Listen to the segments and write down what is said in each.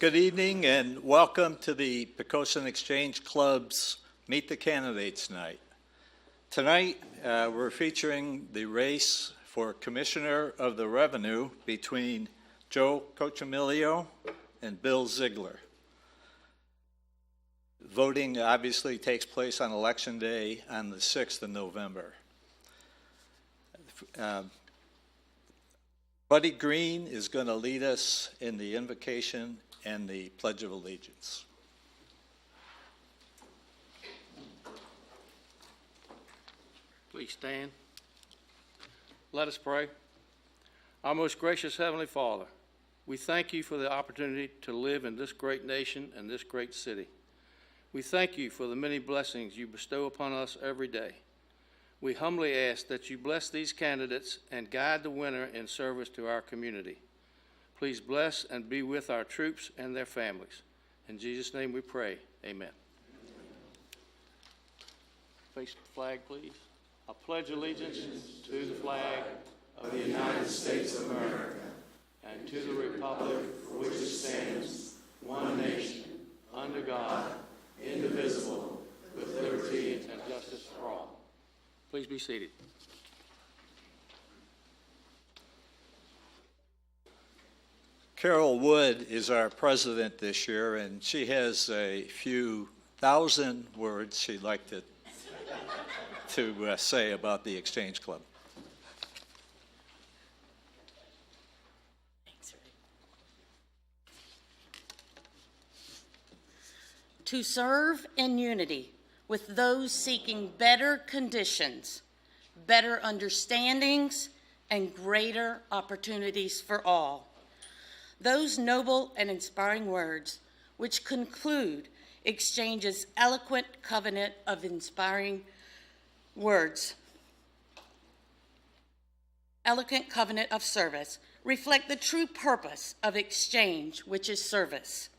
Good evening and welcome to the Poquoson Exchange Club's Meet the Candidates Night. Tonight, we're featuring the race for Commissioner of the Revenue between Joe Cochimilio and Bill Ziegler. Voting obviously takes place on Election Day on the 6th of November. Buddy Green is going to lead us in the invocation and the Pledge of Allegiance. Please stand. Let us pray. Our most gracious Heavenly Father, we thank you for the opportunity to live in this great nation and this great city. We thank you for the many blessings you bestow upon us every day. We humbly ask that you bless these candidates and guide the winner in service to our community. Please bless and be with our troops and their families. In Jesus' name we pray. Amen. Face the flag, please. I pledge allegiance to the flag of the United States of America and to the republic for which it stands, one nation, under God, indivisible, with liberty and justice for all. Please be seated. Carol Wood is our president this year, and she has a few thousand words she'd like to say about the Exchange Club. Thanks, Ray. To serve in unity with those seeking better conditions, better understandings, and greater opportunities for all. Those noble and inspiring words which conclude Exchange's eloquent covenant of inspiring words, eloquent covenant of service, reflect the true purpose of Exchange, which is service.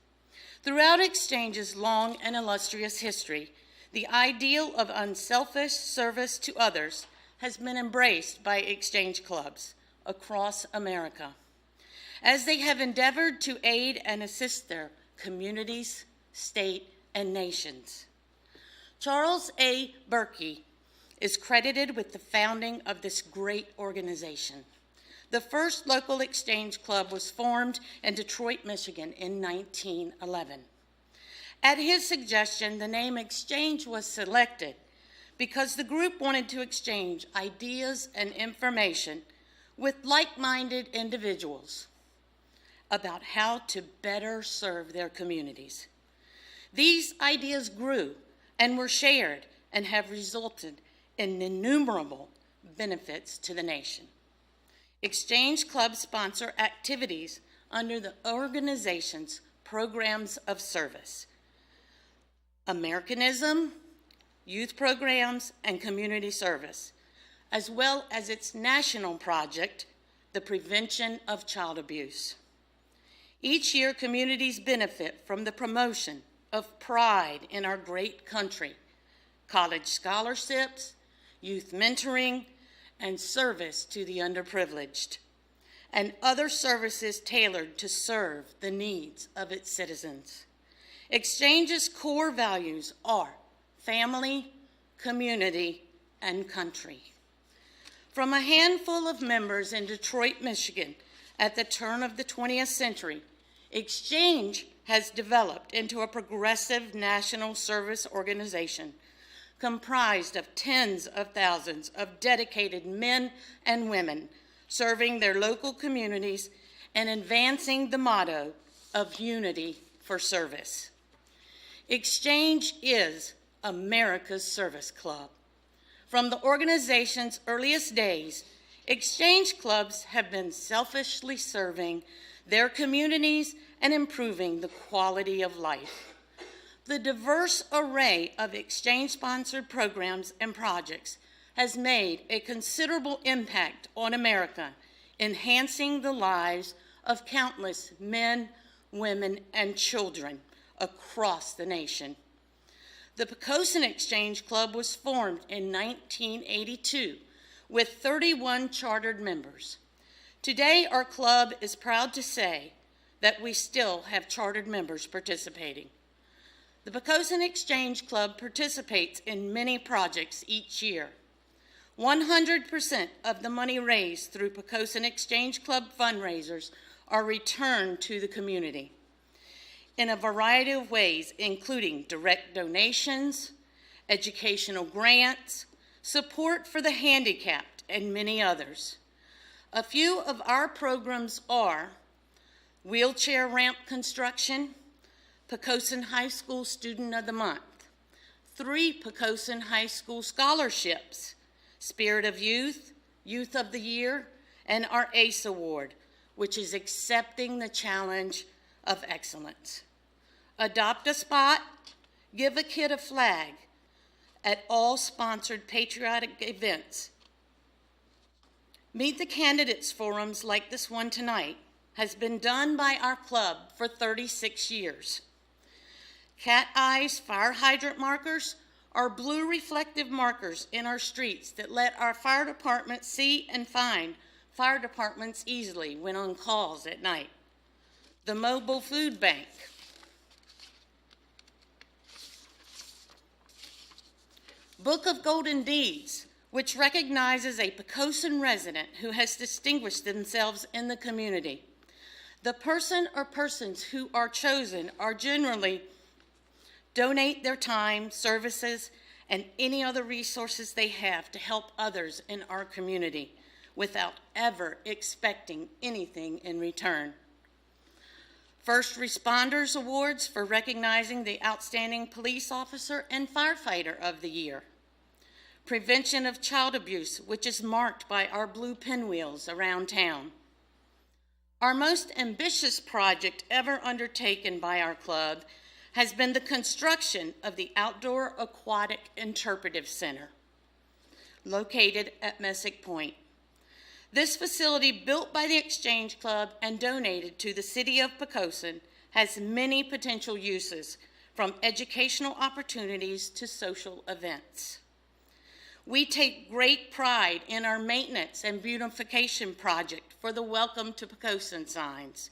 Throughout Exchange's long and illustrious history, the ideal of unselfish service to others has been embraced by Exchange clubs across America, as they have endeavored to aid and assist their communities, state, and nations. Charles A. Berkey is credited with the founding of this great organization. The first local Exchange club was formed in Detroit, Michigan in 1911. At his suggestion, the name Exchange was selected because the group wanted to exchange ideas and information with like-minded individuals about how to better serve their communities. These ideas grew and were shared and have resulted in innumerable benefits to the nation. Exchange clubs sponsor activities under the organization's programs of service: Americanism, youth programs, and community service, as well as its national project, the Prevention of Child Abuse. Each year, communities benefit from the promotion of pride in our great country, college scholarships, youth mentoring, and service to the underprivileged, and other services tailored to serve the needs of its citizens. Exchange's core values are family, community, and country. From a handful of members in Detroit, Michigan, at the turn of the 20th century, Exchange has developed into a progressive national service organization comprised of tens of thousands of dedicated men and women serving their local communities and advancing the motto of unity for service. Exchange is America's service club. From the organization's earliest days, Exchange clubs have been selfishly serving their communities and improving the quality of life. The diverse array of Exchange-sponsored programs and projects has made a considerable impact on America, enhancing the lives of countless men, women, and children across the nation. The Poquoson Exchange Club was formed in 1982 with 31 chartered members. Today, our club is proud to say that we still have chartered members participating. The Poquoson Exchange Club participates in many projects each year. 100% of the money raised through Poquoson Exchange Club fundraisers are returned to the community in a variety of ways, including direct donations, educational grants, support for the handicapped, and many others. A few of our programs are wheelchair ramp construction, Poquoson High School Student of the Month, 3 Poquoson High School scholarships, Spirit of Youth, Youth of the Year, and our ACE Award, which is accepting the challenge of excellence. Adopt a spot, give a kid a flag at all sponsored patriotic events. Meet the Candidates forums like this one tonight has been done by our club for 36 years. Cat eyes fire hydrant markers are blue reflective markers in our streets that let our fire department see and find fire departments easily when on calls at night. The mobile food bank. Book of Golden Deeds, which recognizes a Poquoson resident who has distinguished themselves in the community. The person or persons who are chosen are generally donate their time, services, and any other resources they have to help others in our community without ever expecting anything in return. First Responders Awards for recognizing the outstanding police officer and firefighter of the year. Prevention of child abuse, which is marked by our blue pinwheels around town. Our most ambitious project ever undertaken by our club has been the construction of the Outdoor Aquatic Interpretive Center, located at Messick Point. This facility, built by the Exchange Club and donated to the city of Poquoson, has many potential uses, from educational opportunities to social events. We take great pride in our maintenance and beautification project for the Welcome to Poquoson signs.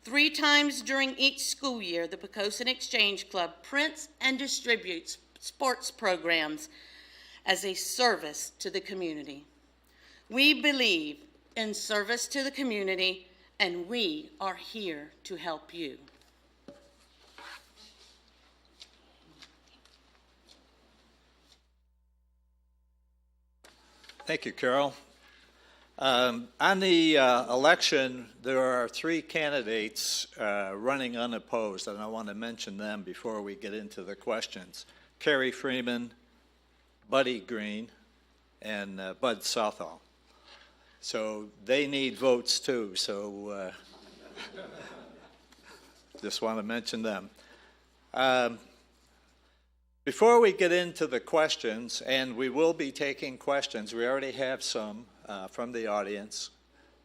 3 times during each school year, the Poquoson Exchange Club prints and distributes sports programs as a service to the community. We believe in service to the community, and we are here to help you. Thank you, Carol. On the election, there are 3 candidates running unopposed, and I want to mention them before we get into the questions. Carrie Freeman, Buddy Green, and Bud Southall. So they need votes too, so just want to mention them. Before we get into the questions, and we will be taking questions, we already have some from the audience.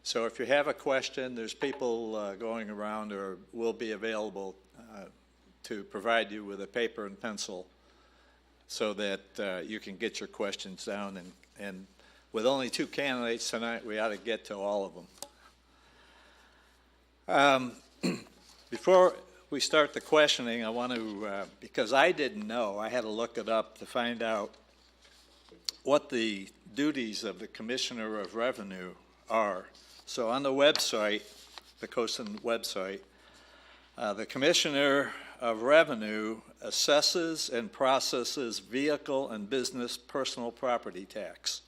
So if you have a question, there's people going around or will be available to provide you with a paper and pencil so that you can get your questions down. And with only 2 candidates tonight, we ought to get to all of them. Before we start the questioning, I want to, because I didn't know, I had to look it up to find out what the duties of the Commissioner of Revenue are. So on the website, the Poquoson website, the Commissioner of Revenue assesses and processes vehicle and business personal property tax,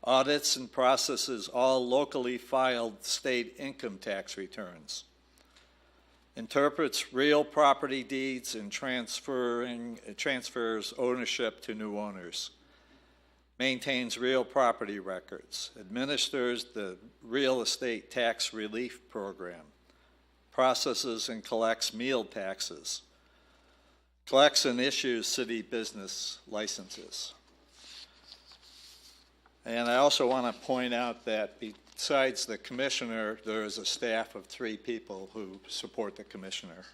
audits and processes all locally filed state income tax returns, interprets real property deeds and transfers ownership to new owners, maintains real property records, administers the real estate tax relief program, processes and collects meal taxes, collects and issues city business licenses. And I also want to point out that besides the commissioner, there is a staff of 3 people who support the commissioner.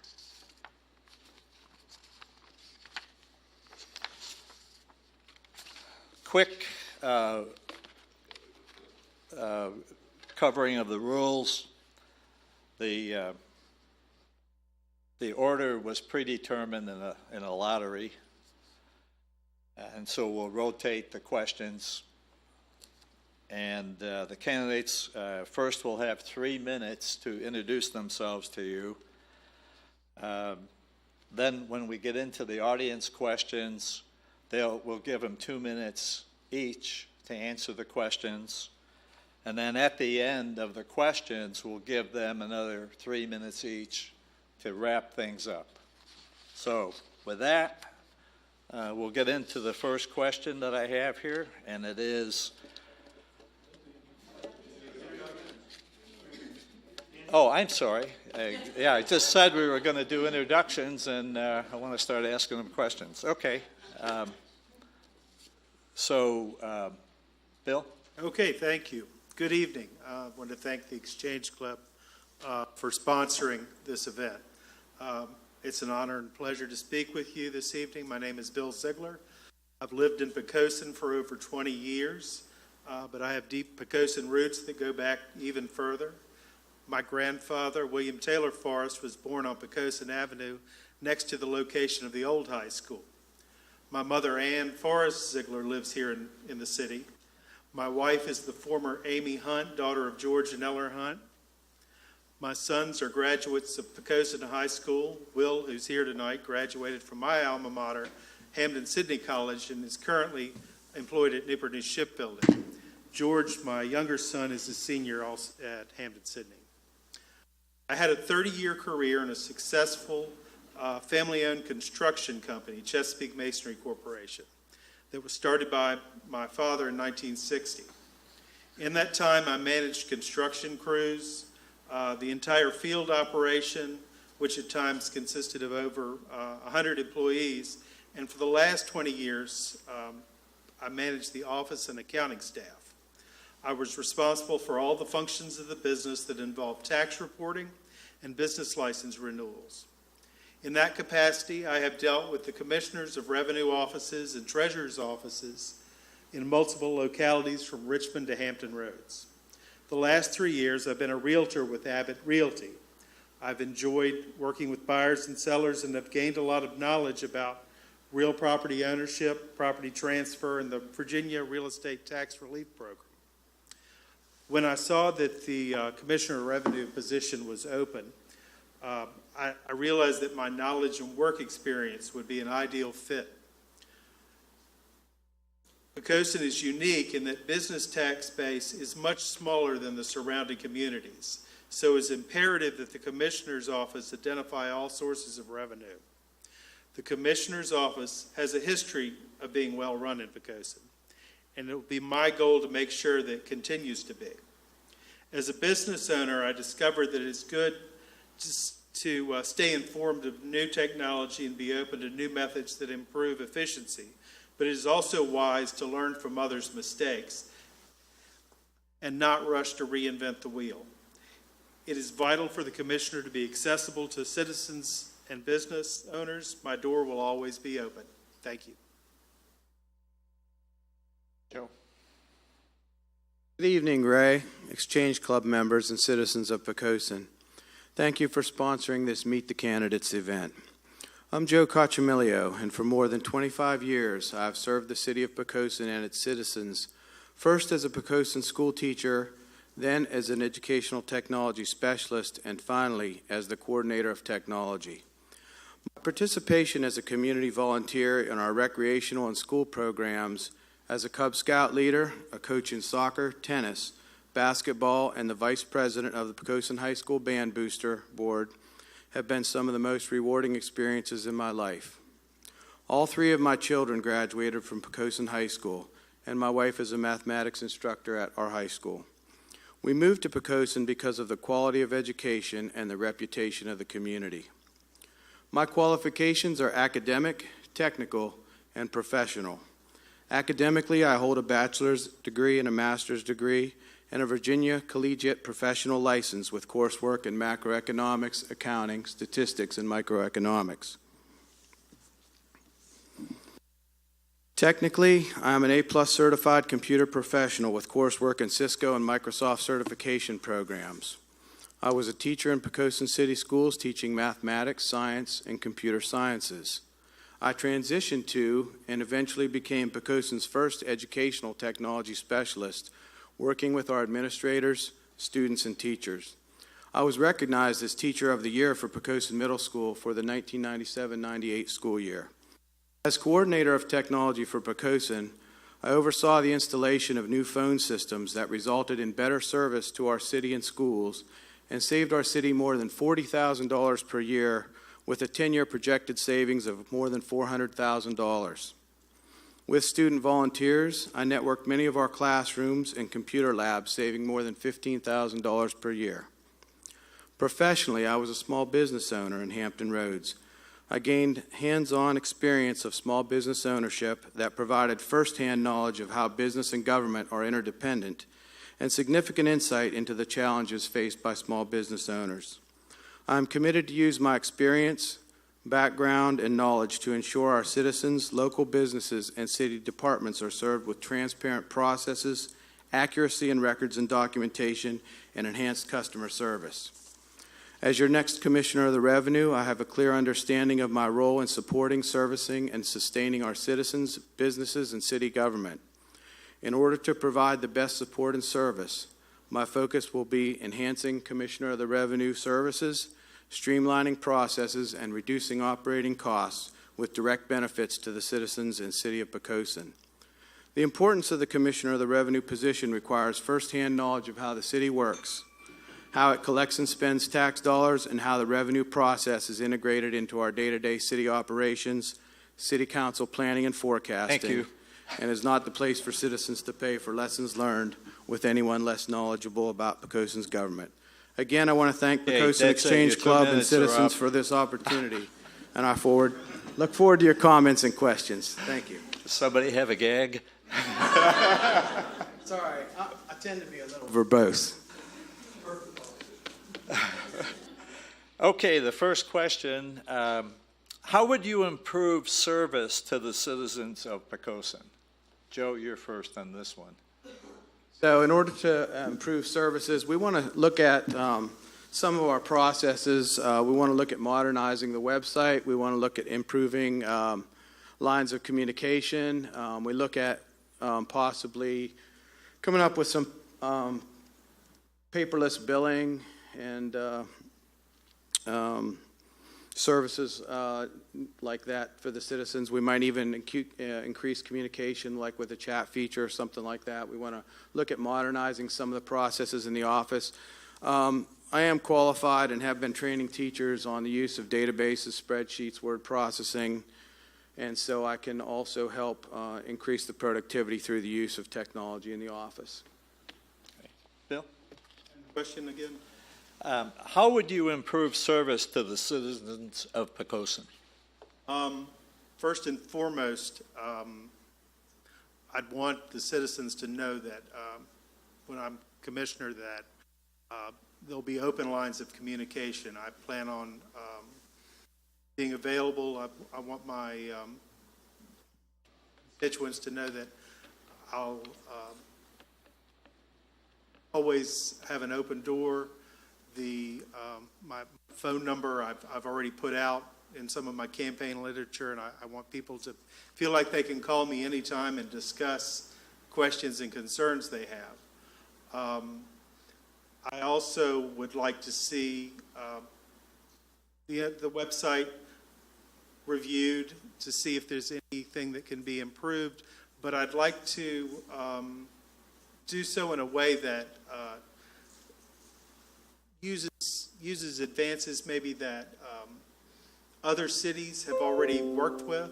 Quick covering of the rules. The order was predetermined in a lottery, and so we'll rotate the questions. And the candidates first will have 3 minutes to introduce themselves to you. Then when we get into the audience questions, we'll give them 2 minutes each to answer the questions. And then at the end of the questions, we'll give them another 3 minutes each to wrap things up. So with that, we'll get into the first question that I have here, and it is, oh, I'm sorry. Yeah, I just said we were going to do introductions, and I want to start asking them questions. Okay. Bill? Okay, thank you. Good evening. I want to thank the Exchange Club for sponsoring this event. It's an honor and pleasure to speak with you this evening. My name is Bill Ziegler. I've lived in Poquoson for over 20 years, but I have deep Poquoson roots that go back even further. My grandfather, William Taylor Forrest, was born on Poquoson Avenue next to the location of the old high school. My mother, Ann Forrest Ziegler, lives here in the city. My wife is the former Amy Hunt, daughter of George and Eller Hunt. My sons are graduates of Poquoson High School. Will, who's here tonight, graduated from my alma mater, Hampden-Sydney College, and is currently employed at Newport News Shipbuilding. George, my younger son, is a senior also at Hampden-Sydney. I had a 30-year career in a successful family-owned construction company, Chesapeake Masonry Corporation, that was started by my father in 1960. In that time, I managed construction crews, the entire field operation, which at times consisted of over 100 employees, and for the last 20 years, I managed the office and accounting staff. I was responsible for all the functions of the business that involved tax reporting and business license renewals. In that capacity, I have dealt with the commissioners of revenue offices and treasurer's offices in multiple localities from Richmond to Hampton Roads. The last 3 years, I've been a realtor with Abbott Realty. I've enjoyed working with buyers and sellers and have gained a lot of knowledge about real property ownership, property transfer, and the Virginia Real Estate Tax Relief Program. When I saw that the Commissioner of Revenue position was open, I realized that my knowledge and work experience would be an ideal fit. Poquoson is unique in that business tax base is much smaller than the surrounding communities, so it's imperative that the Commissioner's Office identify all sources of revenue. The Commissioner's Office has a history of being well run in Poquoson, and it will be my goal to make sure that it continues to be. As a business owner, I discovered that it's good to stay informed of new technology and be open to new methods that improve efficiency. But it is also wise to learn from others' mistakes and not rush to reinvent the wheel. It is vital for the Commissioner to be accessible to citizens and business owners. My door will always be open. Thank you. Joe. Good evening, Ray, Exchange Club members, and citizens of Poquoson. Thank you for sponsoring this Meet the Candidates event. I'm Joe Cochamilio, and for more than 25 years, I've served the city of Poquoson and its citizens, first as a Poquoson school teacher, then as an educational technology specialist, and finally as the coordinator of technology. My participation as a community volunteer in our recreational and school programs, as a Cub Scout leader, a coach in soccer, tennis, basketball, and the vice president of the Poquoson High School Band Booster Board have been some of the most rewarding experiences in my life. All three of my children graduated from Poquoson High School, and my wife is a mathematics instructor at our high school. We moved to Poquoson because of the quality of education and the reputation of the community. My qualifications are academic, technical, and professional. Academically, I hold a bachelor's degree and a master's degree and a Virginia Collegiate Professional License with coursework in macroeconomics, accounting, statistics, and microeconomics. Technically, I am an A+ certified computer professional with coursework in Cisco and Microsoft certification programs. I was a teacher in Poquoson City Schools teaching mathematics, science, and computer sciences. I transitioned to and eventually became Poquoson's first educational technology specialist, working with our administrators, students, and teachers. I was recognized as Teacher of the Year for Poquoson Middle School for the 1997-98 school year. As coordinator of technology for Poquoson, I oversaw the installation of new phone systems that resulted in better service to our city and schools and saved our city more than $40,000 per year with a 10-year projected savings of more than $400,000. With student volunteers, I networked many of our classrooms and computer labs, saving more than $15,000 per year. Professionally, I was a small business owner in Hampton Roads. I gained hands-on experience of small business ownership that provided firsthand knowledge of how business and government are interdependent and significant insight into the challenges faced by small business owners. I am committed to use my experience, background, and knowledge to ensure our citizens, local businesses, and city departments are served with transparent processes, accuracy in records and documentation, and enhanced customer service. As your next Commissioner of the Revenue, I have a clear understanding of my role in supporting, servicing, and sustaining our citizens, businesses, and city government. In order to provide the best support and service, my focus will be enhancing Commissioner of the Revenue services, streamlining processes, and reducing operating costs with direct benefits to the citizens and City of Poquoson. The importance of the Commissioner of the Revenue position requires firsthand knowledge of how the city works, how it collects and spends tax dollars, and how the revenue process is integrated into our day-to-day city operations, city council planning and forecasting. Thank you. And is not the place for citizens to pay for lessons learned with anyone less knowledgeable about Poquoson's government. Again, I want to thank Okay, Poquoson that's it. Exchange Your 2 Club and minutes are citizens up. for this opportunity. And I look forward to your comments and questions. Thank you. Somebody have a gag? Sorry, I tend to be a little verbose. Okay, the first question, how would you improve service to the citizens of Poquoson? Joe, you're first on this one. So in order to improve services, we want to look at some of our processes. We want to look at modernizing the website. We want to look at improving lines of communication. We look at possibly coming up with some paperless billing and services like that for the citizens. We might even increase communication, like with a chat feature or something like that. We want to look at modernizing some of the processes in the office. I am qualified and have been training teachers on the use of databases, spreadsheets, word processing, and so I can also help increase the productivity through the use of technology in the office. Bill? Question again? How would you improve service to the citizens of Poquoson? First and foremost, I'd want the citizens to know that when I'm commissioner that there'll be open lines of communication. I plan on being available. I want my constituents to know that I'll always have an open door. My phone number I've already put out in some of my campaign literature, and I want people to feel like they can call me anytime and discuss questions and concerns they have. I also would like to see the website reviewed to see if there's anything that can be improved, but I'd like to do so in a way that uses advances maybe that other cities have already worked with.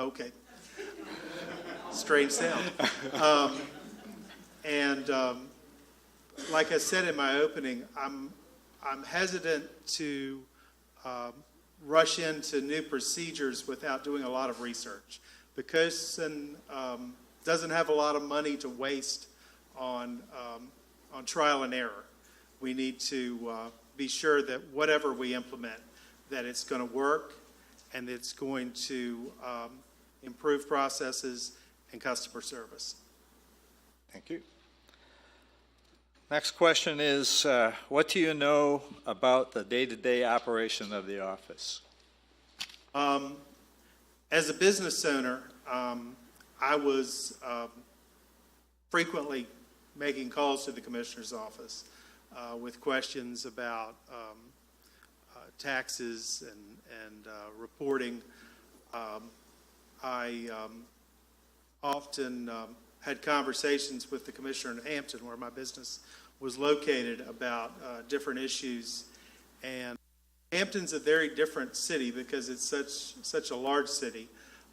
Okay. Strange sound. Like I said in my opening, I'm hesitant to rush into new procedures without doing a lot of research. Poquoson doesn't have a lot of money to waste on trial and error. We need to be sure that whatever we implement, that it's going to work and it's going to improve processes and customer service. Thank you. Next question is, what do you know about the day-to-day operation of the office? As a business owner, I was frequently making calls to the commissioner's office with questions about taxes and reporting. I often had conversations with the commissioner in Hampton, where my business was located, about different issues. And Hampton's a very different city because it's such a large city.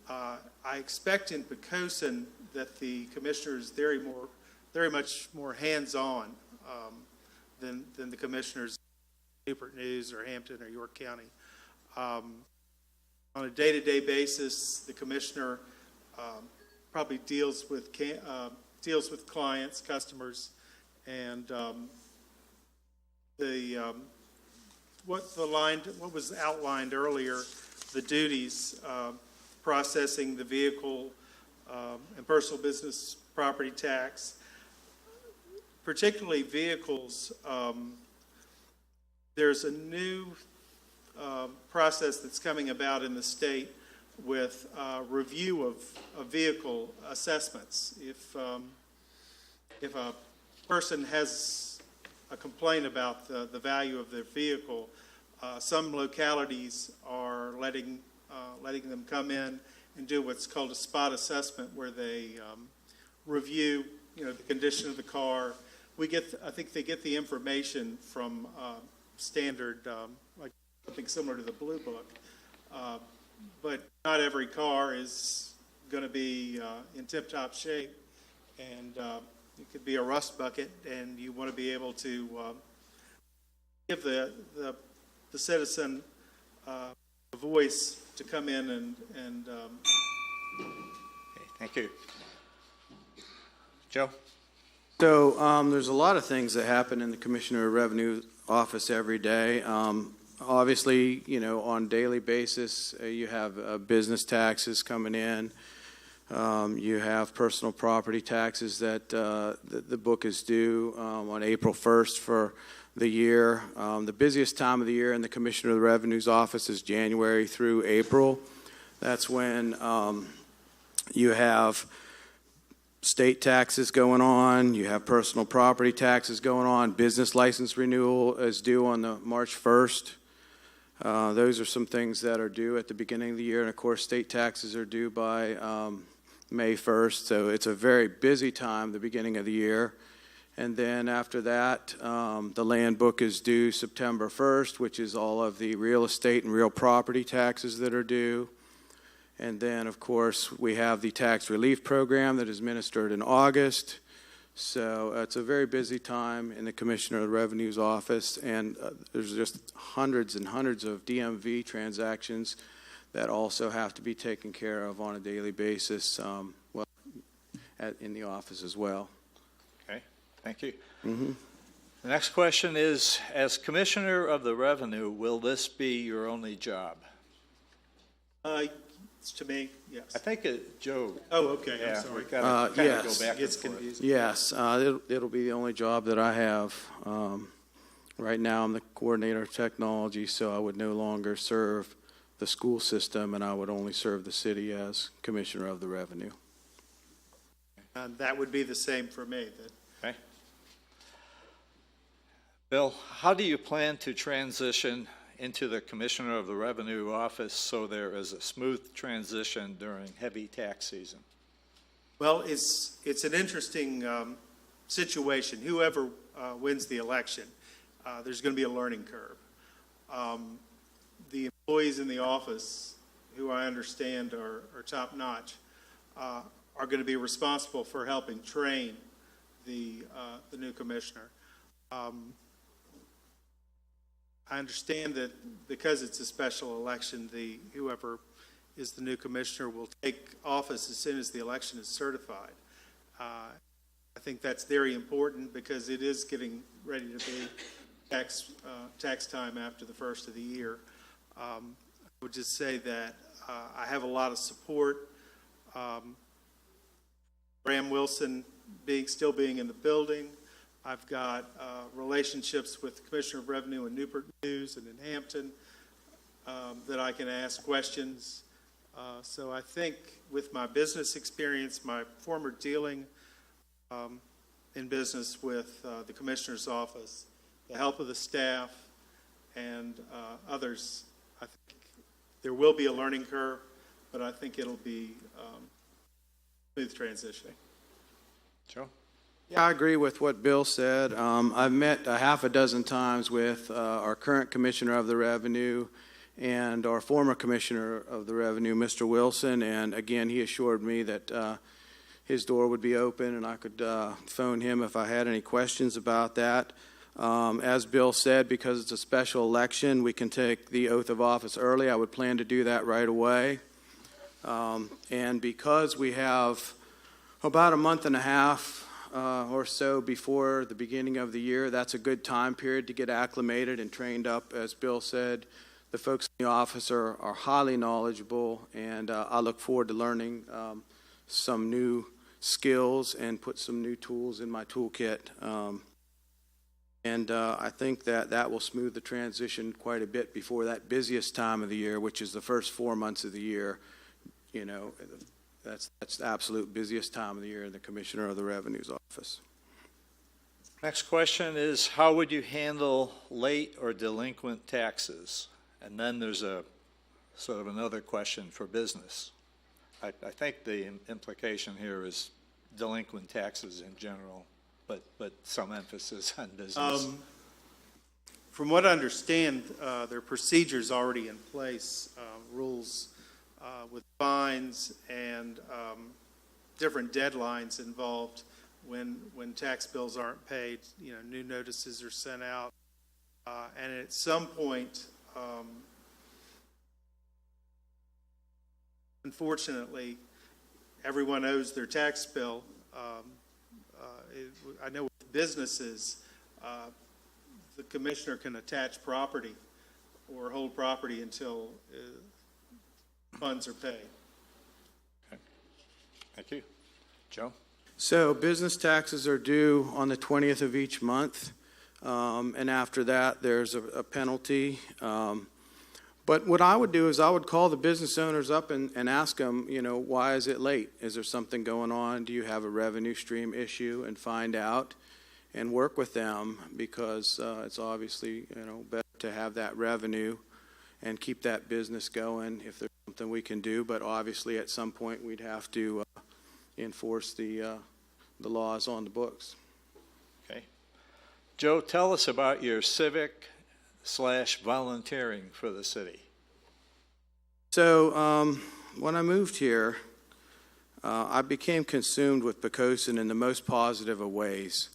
I expect in Poquoson that the commissioner is very much more hands-on than the commissioners in Newport News or Hampton or York County. On a day-to-day basis, the commissioner probably deals with clients, customers, and what was outlined earlier, the duties, processing the vehicle and personal business property tax, particularly vehicles. There's a new process that's coming about in the state with review of vehicle assessments. If a person has a complaint about the value of their vehicle, some localities are letting them come in and do what's called a spot assessment, where they review, the condition of the car. I think they get the information from standard, like something similar to the Blue Book. But not every car is going to be in tip-top shape, and it could be a rust bucket, and you want to be able to give the citizen a voice to come in and Okay, thank you. Joe? So there's a lot of things that happen in the Commissioner of Revenue office every day. Obviously, on a daily basis, you have business taxes coming in. You have personal property taxes that the book is due on April 1st for the year. The busiest time of the year in the Commissioner of the Revenue's office is January through April. That's when you have state taxes going on, you have personal property taxes going on, business license renewal is due on the March 1st. Those are some things that are due at the beginning of the year, and of course state taxes are due by May 1st, so it's a very busy time, the beginning of the year. And then after that, the land book is due September 1st, which is all of the real estate and real property taxes that are due. And then, of course, we have the tax relief program that is administered in August. So it's a very busy time in the Commissioner of the Revenue's office, and there's just hundreds and hundreds of DMV transactions that also have to be taken care of on a daily basis in the office as well. Okay, thank you. The next question is, as Commissioner of the Revenue, will this be your only job? to me, yes. I think Joe. Oh, okay, Yeah, I'm sorry. we gotta kinda yes. go back Gets and forth. confusing. Yes, it'll be the only job that I have. Right now, I'm the coordinator of technology, so I would no longer serve the school system, and I would only serve the city as Commissioner of the Revenue. That would be the same for me. Okay. Bill, how do you plan to transition into the Commissioner of the Revenue office so there is a smooth transition during heavy tax season? Well, it's an interesting situation. Whoever wins the election, there's going to be a learning curve. The employees in the office, who I understand are top-notch, are going to be responsible for helping train the new commissioner. I understand that because it's a special election, whoever is the new commissioner will take office as soon as the election is certified. I think that's very important because it is getting ready to be tax time after the first of the year. I would just say that I have a lot of support. Graham Wilson still being in the building, I've got relationships with the Commissioner of Revenue in Newport News and in Hampton that I can ask questions. So I think with my business experience, my former dealing in business with the Commissioner's office, the help of the staff, and others, I think there will be a learning curve, but I think it'll be smooth transition. Joe? Yeah, I agree with what Bill said. I've met a half a dozen times with our current Commissioner of the Revenue and our former Commissioner of the Revenue, Mr. Wilson, and again, he assured me that his door would be open and I could phone him if I had any questions about that. As Bill said, because it's a special election, we can take the oath of office early. I would plan to do that right away. And because we have about a month and a half or so before the beginning of the year, that's a good time period to get acclimated and trained up. As Bill said, the folks in the office are highly knowledgeable, and I look forward to learning some new skills and put some new tools in my toolkit. And I think that will smooth the transition quite a bit before that busiest time of the year, which is the first 4 months of the year. You know, that's the absolute busiest time of the year in the Commissioner of the Revenue's office. Next question is, how would you handle late or delinquent taxes? And then there's a sort of another question for business. I think the implication here is delinquent taxes in general, but some emphasis on business. From what I understand, there are procedures already in place, rules with fines and different deadlines involved when tax bills aren't paid. You know, new notices are sent out, and at some point, unfortunately, everyone owes their tax bill. I know with businesses, the commissioner can attach property or hold property until funds are paid. Okay. Thank you. Joe? So business taxes are due on the 20th of each month, and after that there's a penalty. But what I would do is I would call the business owners up and ask them, you know, why is it late? Is there something going on? Do you have a revenue stream issue? And find out and work with them, because it's obviously, you know, better to have that revenue and keep that business going if there's something we can do. But obviously at some point we'd have to enforce the laws on the books. Okay. Joe, tell us about your civic/volunteering for the city. So when I moved here, I became consumed with Poquoson in the most positive of ways.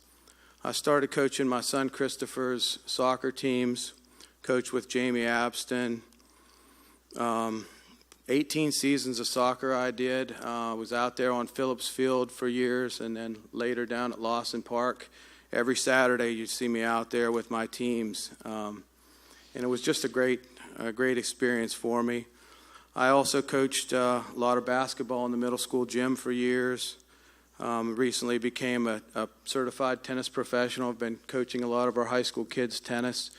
I started coaching my son Christopher's soccer teams, coached with Jamie Abston. 18 seasons of soccer I did. Was out there on Phillips Field for years, and then later down at Lawson Park. Every Saturday you'd see me out there with my teams. And it was just a great experience for me. I also coached a lot of basketball in the middle school gym for years. Recently became a certified tennis professional. I've been coaching a lot of our high school kids tennis.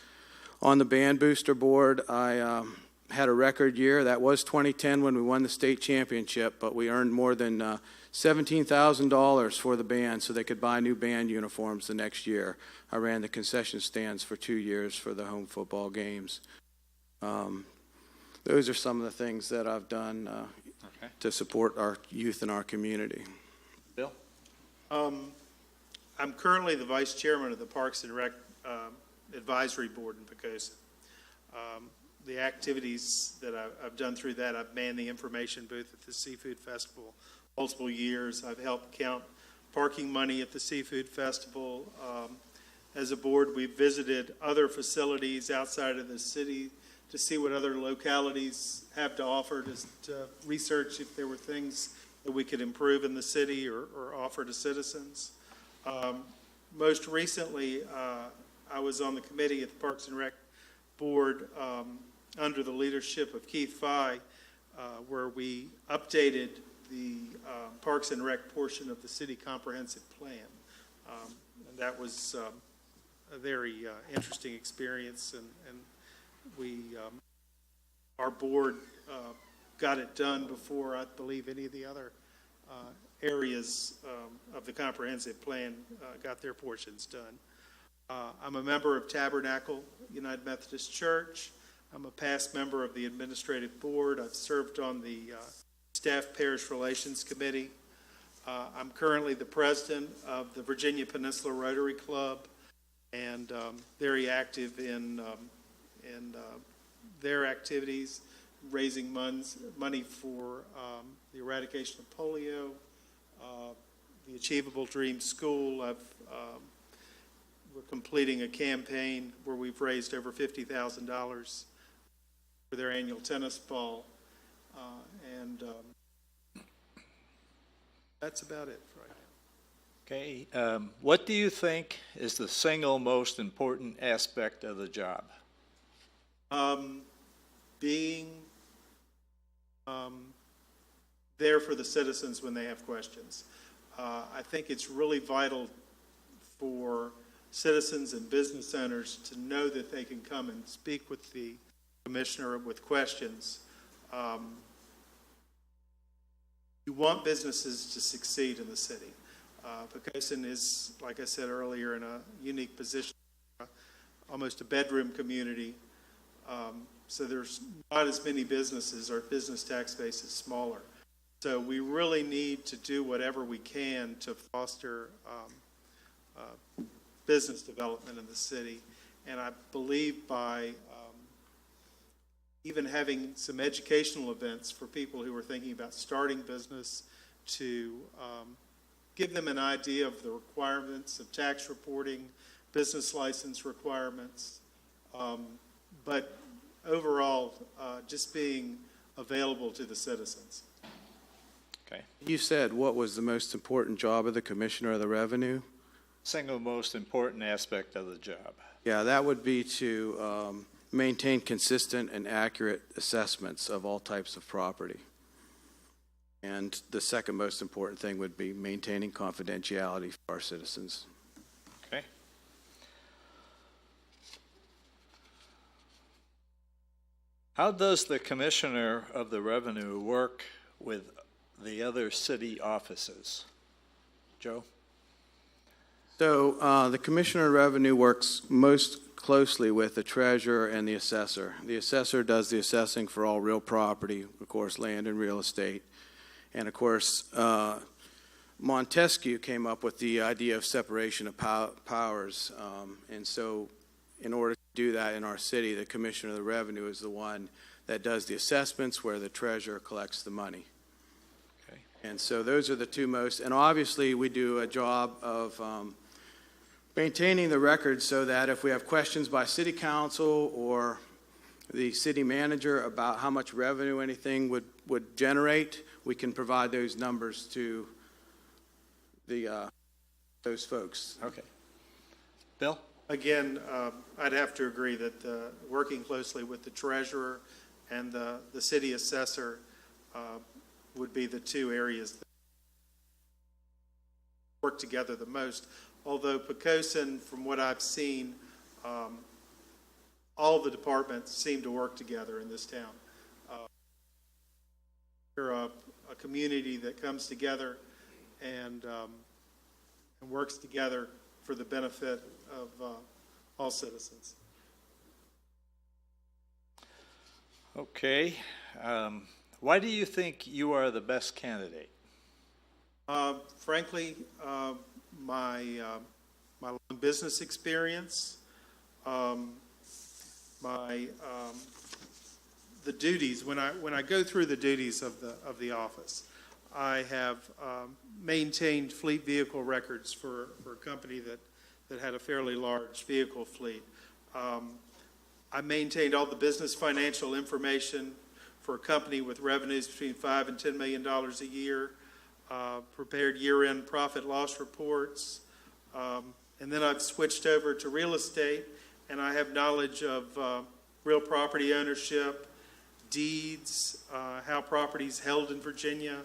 On the band booster board, I had a record year. That was 2010 when we won the state championship, but we earned more than $17,000 for the band so they could buy new band uniforms the next year. I ran the concession stands for 2 years for the home football games. Those are some of the things that I've done to support our youth in our community. Bill? I'm currently the vice chairman of the Parks and Rec Advisory Board in Poquoson. The activities that I've done through that, I've manned the information booth at the Seafood Festival multiple years. I've helped count parking money at the Seafood Festival. As a board, we've visited other facilities outside of the city to see what other localities have to offer, to research if there were things that we could improve in the city or offer to citizens. Most recently, I was on the committee at the Parks and Rec Board under the leadership of Keith Fye, where we updated the Parks and Rec portion of the city comprehensive plan. And that was a very interesting experience, and we, our board got it done before, I believe, any of the other areas of the comprehensive plan got their portions done. I'm a member of Tabernacle United Methodist Church. I'm a past member of the administrative board. I've served on the staff parish relations committee. I'm currently the president of the Virginia Peninsula Rotary Club, and very active in their activities, raising money for the eradication of polio, the Achievable Dream School. We're completing a campaign where we've raised over $50,000 for their annual tennis ball, and that's about it right now. Okay, what do you think is the single most important aspect of the job? Being there for the citizens when they have questions. I think it's really vital for citizens and business owners to know that they can come and speak with the commissioner with questions. You want businesses to succeed in the city. Poquoson is, like I said earlier, in a unique position, almost a bedroom community. So there's not as many businesses. Our business tax base is smaller. So we really need to do whatever we can to foster business development in the city. And I believe by even having some educational events for people who are thinking about starting business, to give them an idea of the requirements of tax reporting, business license requirements, but overall, just being available to the citizens. Okay, You said what was the most important job of the Commissioner of the Revenue? single most important aspect of the job. Yeah, that would be to maintain consistent and accurate assessments of all types of property. And the second most important thing would be maintaining confidentiality for our citizens. Okay. How does the Commissioner of the Revenue work with the other city offices? Joe? So the Commissioner of Revenue works most closely with the treasurer and the assessor. The assessor does the assessing for all real property, of course, land and real estate. And of course, Montesquieu came up with the idea of separation of powers. And so in order to do that in our city, the Commissioner of the Revenue is the one that does the assessments where the treasurer collects the money. Okay. And so those are the two most, and obviously we do a job of maintaining the records so that if we have questions by city council or the city manager about how much revenue anything would generate, we can provide those numbers to the those folks. Okay. Bill? Again, I'd have to agree that working closely with the treasurer and the city assessor would be the two areas that work together the most. Although Poquoson, from what I've seen, all the departments seem to work together in this town. We're a community that comes together and works together for the benefit of all citizens. Okay. Why do you think you are the best candidate? Frankly, my long business experience, the duties. When I go through the duties of the office, I have maintained fleet vehicle records for a company that had a fairly large vehicle fleet. I maintained all the business financial information for a company with revenues between $5 and $10 million a year. Prepared year-end profit loss reports, and then I've switched over to real estate, and I have knowledge of real property ownership, deeds, how property's held in Virginia.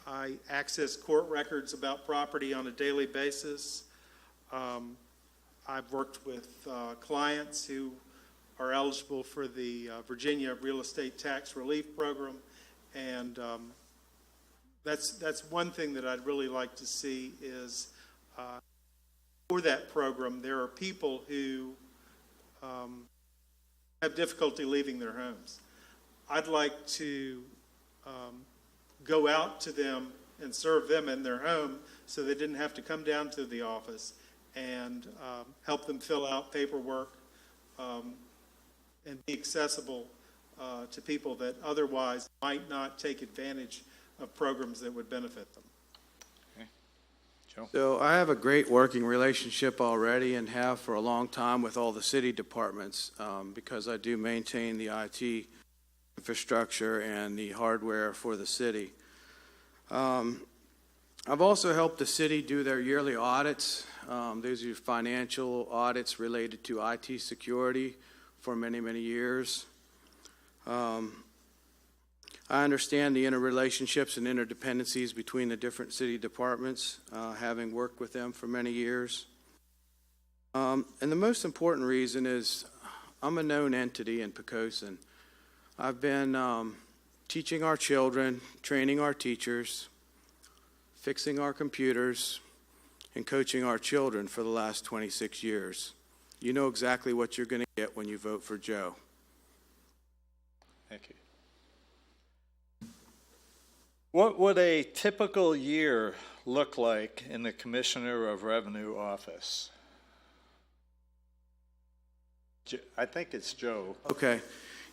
I access court records about property on a daily basis. I've worked with clients who are eligible for the Virginia Real Estate Tax Relief Program, and that's one thing that I'd really like to see is for that program, there are people who have difficulty leaving their homes. I'd like to go out to them and serve them in their home so they didn't have to come down to the office and help them fill out paperwork and be accessible to people that otherwise might not take advantage of programs that would benefit them. So I have a great working relationship already and have for a long time with all the city departments because I do maintain the IT infrastructure and the hardware for the city. I've also helped the city do their yearly audits. Those are financial audits related to IT security for many, many years. I understand the interrelationships and interdependencies between the different city departments, having worked with them for many years. And the most important reason is I'm a known entity in Poquoson. I've been teaching our children, training our teachers, fixing our computers, and coaching our children for the last 26 years. You know exactly what you're going to get when you vote for Joe. Thank you. What would a typical year look like in the Commissioner of Revenue office? I think it's Joe. Okay.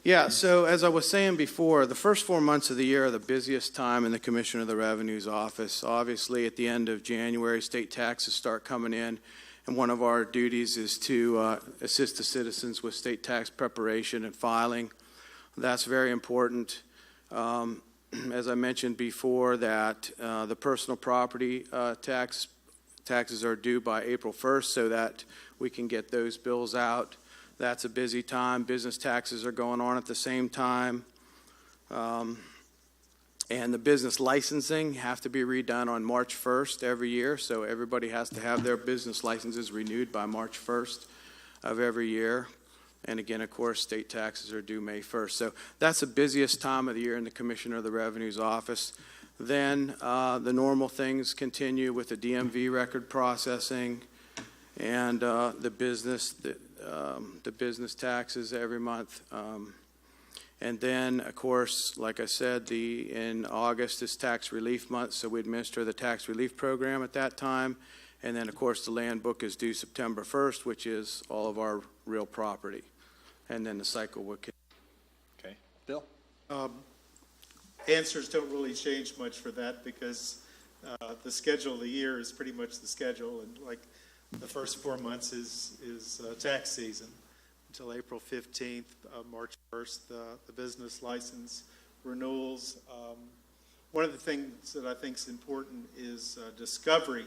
Yeah, so as I was saying before, the first 4 months of the year are the busiest time in the Commissioner of the Revenue's office. Obviously, at the end of January, state taxes start coming in, and one of our duties is to assist the citizens with state tax preparation and filing. That's very important. As I mentioned before, that the personal property taxes are due by April 1st so that we can get those bills out. That's a busy time. Business taxes are going on at the same time. And the business licensing have to be redone on March 1st every year, so everybody has to have their business licenses renewed by March 1st of every year. And again, of course, state taxes are due May 1st. So that's the busiest time of the year in the Commissioner of the Revenue's office. Then the normal things continue with the DMV record processing and the business taxes every month. And then, of course, like I said, in August is tax relief month, so we administer the tax relief program at that time. And then, of course, the land book is due September 1st, which is all of our real property. And then the cycle would continue. Okay. Bill? Answers don't really change much for that because the schedule of the year is pretty much the schedule, and like the first 4 months is tax season until April 15th, March 1st, the business license renewals. One of the things that I think is important is discovery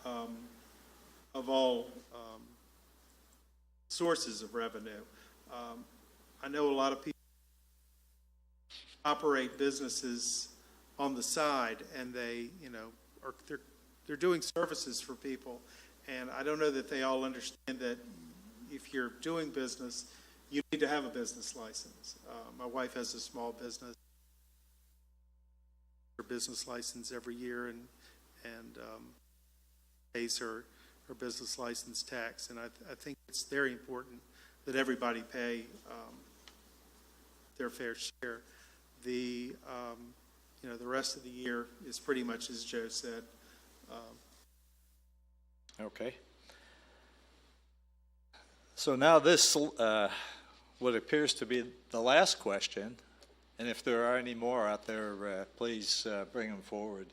of all sources of revenue. I know a lot of people operate businesses on the side, and they, they're doing services for people, and I don't know that they all understand that if you're doing business, you need to have a business license. My wife has a small business, her business license every year, and pays her business license tax, and I think it's very important that everybody pay their fair share. The rest of the year is pretty much as Joe said. Okay. So now this, what appears to be the last question, and if there are any more out there, please bring them forward.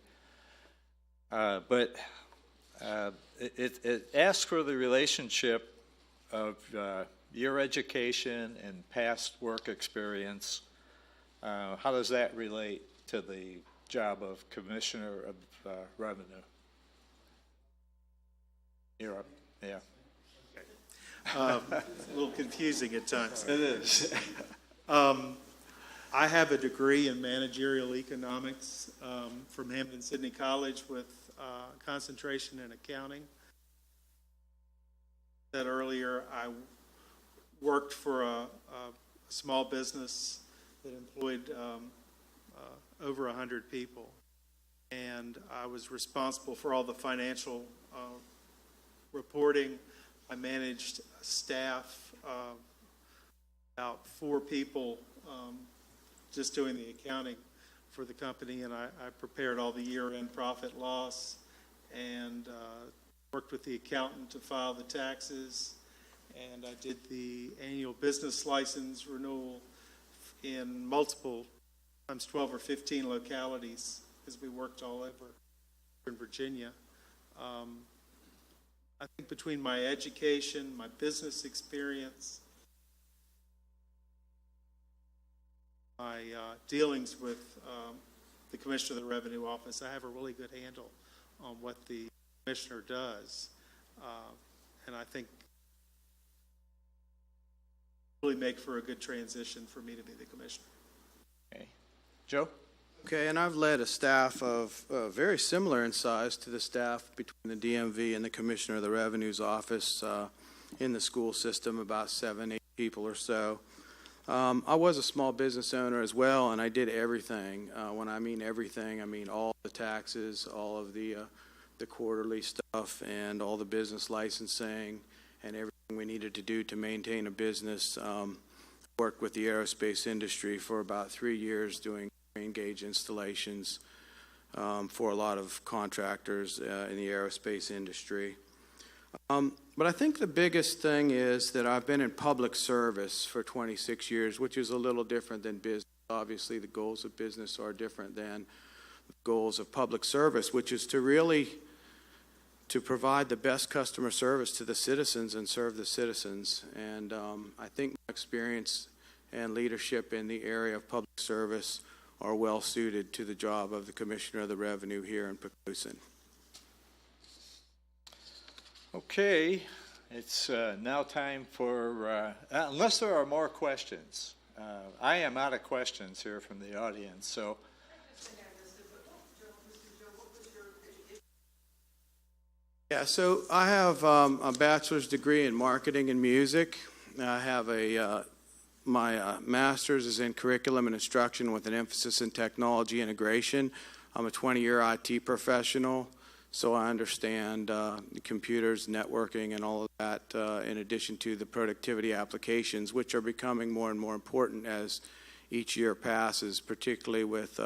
But it asks for the relationship of your education and past work experience. How does that relate to the job of Commissioner of Revenue? You're up. Yeah. A little confusing at times. It is. I have a degree in managerial economics from Hampton-Sydney College with concentration in accounting. said earlier, I worked for a small business that employed over 100 people. And I was responsible for all the financial reporting. I managed a staff, about 4 people just doing the accounting for the company, and I prepared all the year-end profit loss and worked with the accountant to file the taxes, and I did the annual business license renewal in multiple, sometimes 12 or 15 localities, because we worked all over in Virginia. I think between my education, my business experience, my dealings with the Commissioner of the Revenue Office, I have a really good handle on what the Commissioner does. And I think really make for a good transition for me to be the Commissioner. Okay. Joe? Okay, and I've led a staff of very similar in size to the staff between the DMV and the Commissioner of the Revenue's office in the school system, about 7, 8 people or so. I was a small business owner as well, and I did everything. When I mean everything, I mean all the taxes, all of the quarterly stuff, and all the business licensing, and everything we needed to do to maintain a business. Worked with the aerospace industry for about 3 years doing crane gauge installations for a lot of contractors in the aerospace industry. But I think the biggest thing is that I've been in public service for 26 years, which is a little different than business. Obviously, the goals of business are different than the goals of public service, which is to provide the best customer service to the citizens and serve the citizens. And I think my experience and leadership in the area of public service are well suited to the job of the Commissioner of the Revenue here in Poquoson. Okay, it's now time for, unless there are more questions. I am out of questions here from the audience, so. Yeah, so I have a bachelor's degree in marketing and music. I have my master's is in curriculum and instruction with an emphasis in technology integration. I'm a 20-year IT professional, so I understand the computers, networking, and all of that, in addition to the productivity applications, which are becoming more and more important as each year passes, particularly with,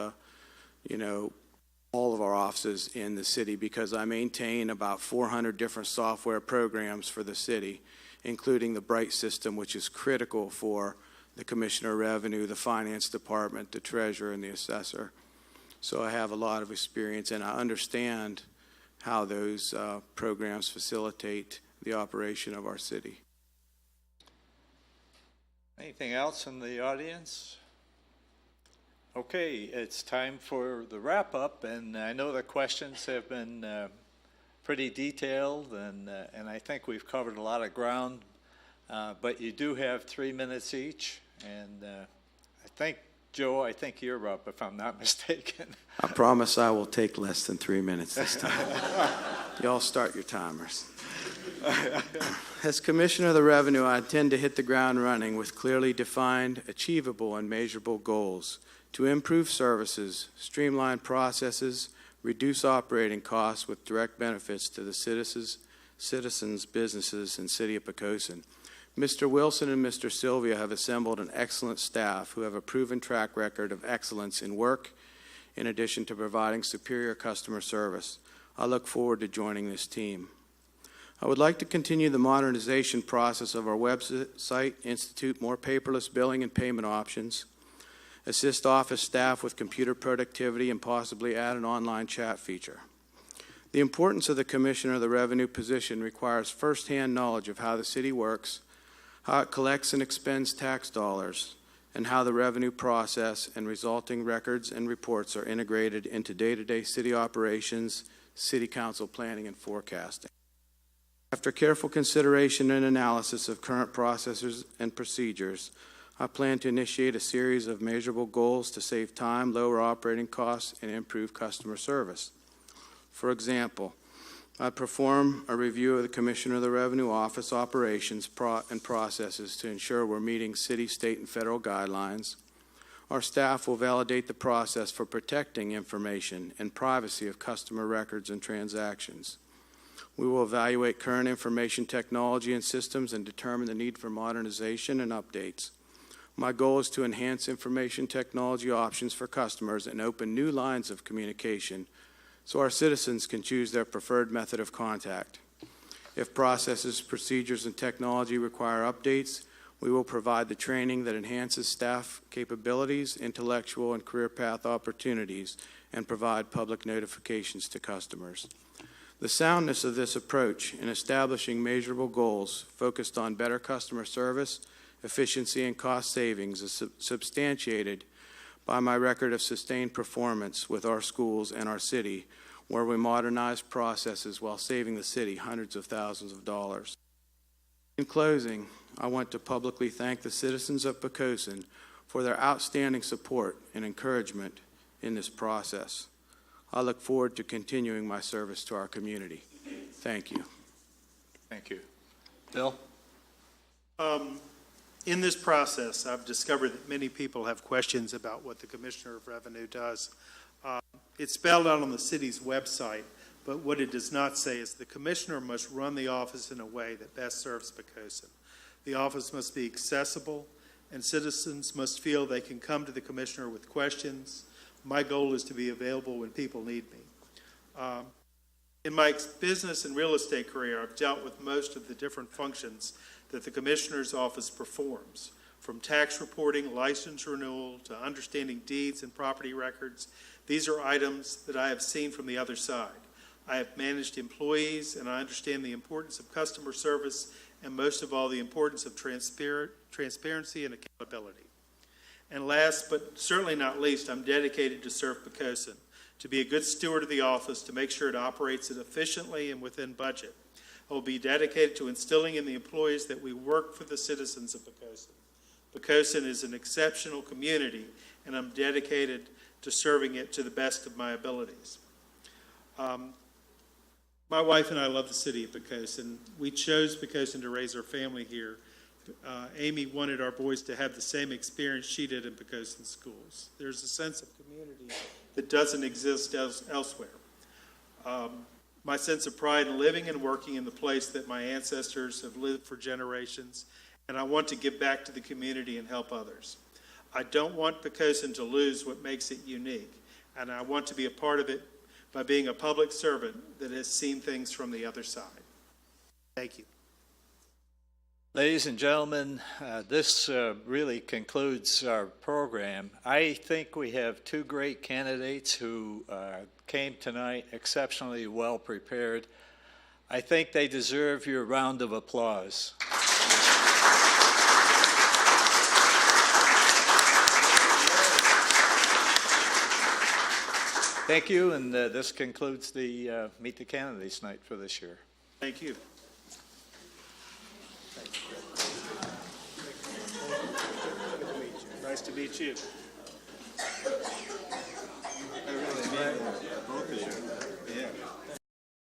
all of our offices in the city, because I maintain about 400 different software programs for the city, including the Bright system, which is critical for the Commissioner of Revenue, the Finance Department, the Treasurer, and the Assessor. So I have a lot of experience, and I understand how those programs facilitate the operation of our city. Anything else in the audience? Okay, it's time for the wrap-up, and I know the questions have been pretty detailed, and I think we've covered a lot of ground, but you do have 3 minutes each, and I think, Joe, I think you're up, if I'm not mistaken. I promise I will take less than 3 minutes this time. Y'all start your timers. As Commissioner of the Revenue, I intend to hit the ground running with clearly defined, achievable, and measurable goals to improve services, streamline processes, reduce operating costs with direct benefits to the citizens, businesses, and City of Poquoson. Mr. Wilson and Mr. Sylvia have assembled an excellent staff who have a proven track record of excellence in work, in addition to providing superior customer service. I look forward to joining this team. I would like to continue the modernization process of our website, institute more paperless billing and payment options, assist office staff with computer productivity, and possibly add an online chat feature. The importance of the Commissioner of the Revenue position requires firsthand knowledge of how the city works, how it collects and expends tax dollars, and how the revenue process and resulting records and reports are integrated into day-to-day city operations, city council planning, and forecasting. After careful consideration and analysis of current processes and procedures, I plan to initiate a series of measurable goals to save time, lower operating costs, and improve customer service. For example, I perform a review of the Commissioner of the Revenue Office operations and processes to ensure we're meeting city, state, and federal guidelines. Our staff will validate the process for protecting information and privacy of customer records and transactions. We will evaluate current information technology and systems and determine the need for modernization and updates. My goal is to enhance information technology options for customers and open new lines of communication so our citizens can choose their preferred method of contact. If processes, procedures, and technology require updates, we will provide the training that enhances staff capabilities, intellectual and career path opportunities, and provide public notifications to customers. The soundness of this approach in establishing measurable goals focused on better customer service, efficiency, and cost savings is substantiated by my record of sustained performance with our schools and our city, where we modernize processes while saving the city hundreds of thousands of dollars. In closing, I want to publicly thank the citizens of Poquoson for their outstanding support and encouragement in this process. I look forward to continuing my service to our community. Thank you. Thank you. Bill? In this process, I've discovered that many people have questions about what the Commissioner of Revenue does. It's spelled out on the city's website, but what it does not say is the Commissioner must run the office in a way that best serves Poquoson. The office must be accessible, and citizens must feel they can come to the Commissioner with questions. My goal is to be available when people need me. In my business and real estate career, I've dealt with most of the different functions that the Commissioner's office performs, from tax reporting, license renewal, to understanding deeds and property records. These are items that I have seen from the other side. I have managed employees, and I understand the importance of customer service, and most of all, the importance of transparency and accountability. And last, but certainly not least, I'm dedicated to serve Poquoson, to be a good steward of the office, to make sure it operates it efficiently and within budget. I will be dedicated to instilling in the employees that we work for the citizens of Poquoson. Poquoson is an exceptional community, and I'm dedicated to serving it to the best of my abilities. My wife and I love the city of Poquoson. We chose Poquoson to raise our family here. Amy wanted our boys to have the same experience she did in Poquoson schools. There's a sense of community that doesn't exist elsewhere. My sense of pride in living and working in the place that my ancestors have lived for generations, and I want to give back to the community and help others. I don't want Poquoson to lose what makes it unique, and I want to be a part of it by being a public servant that has seen things from the other side. Thank you. Ladies and gentlemen, this really concludes our program. I think we have two great candidates who came tonight exceptionally well prepared. I think they deserve your round of applause. Thank you, and this concludes the Meet the Candidates night for this year. Thank you. Nice to meet you.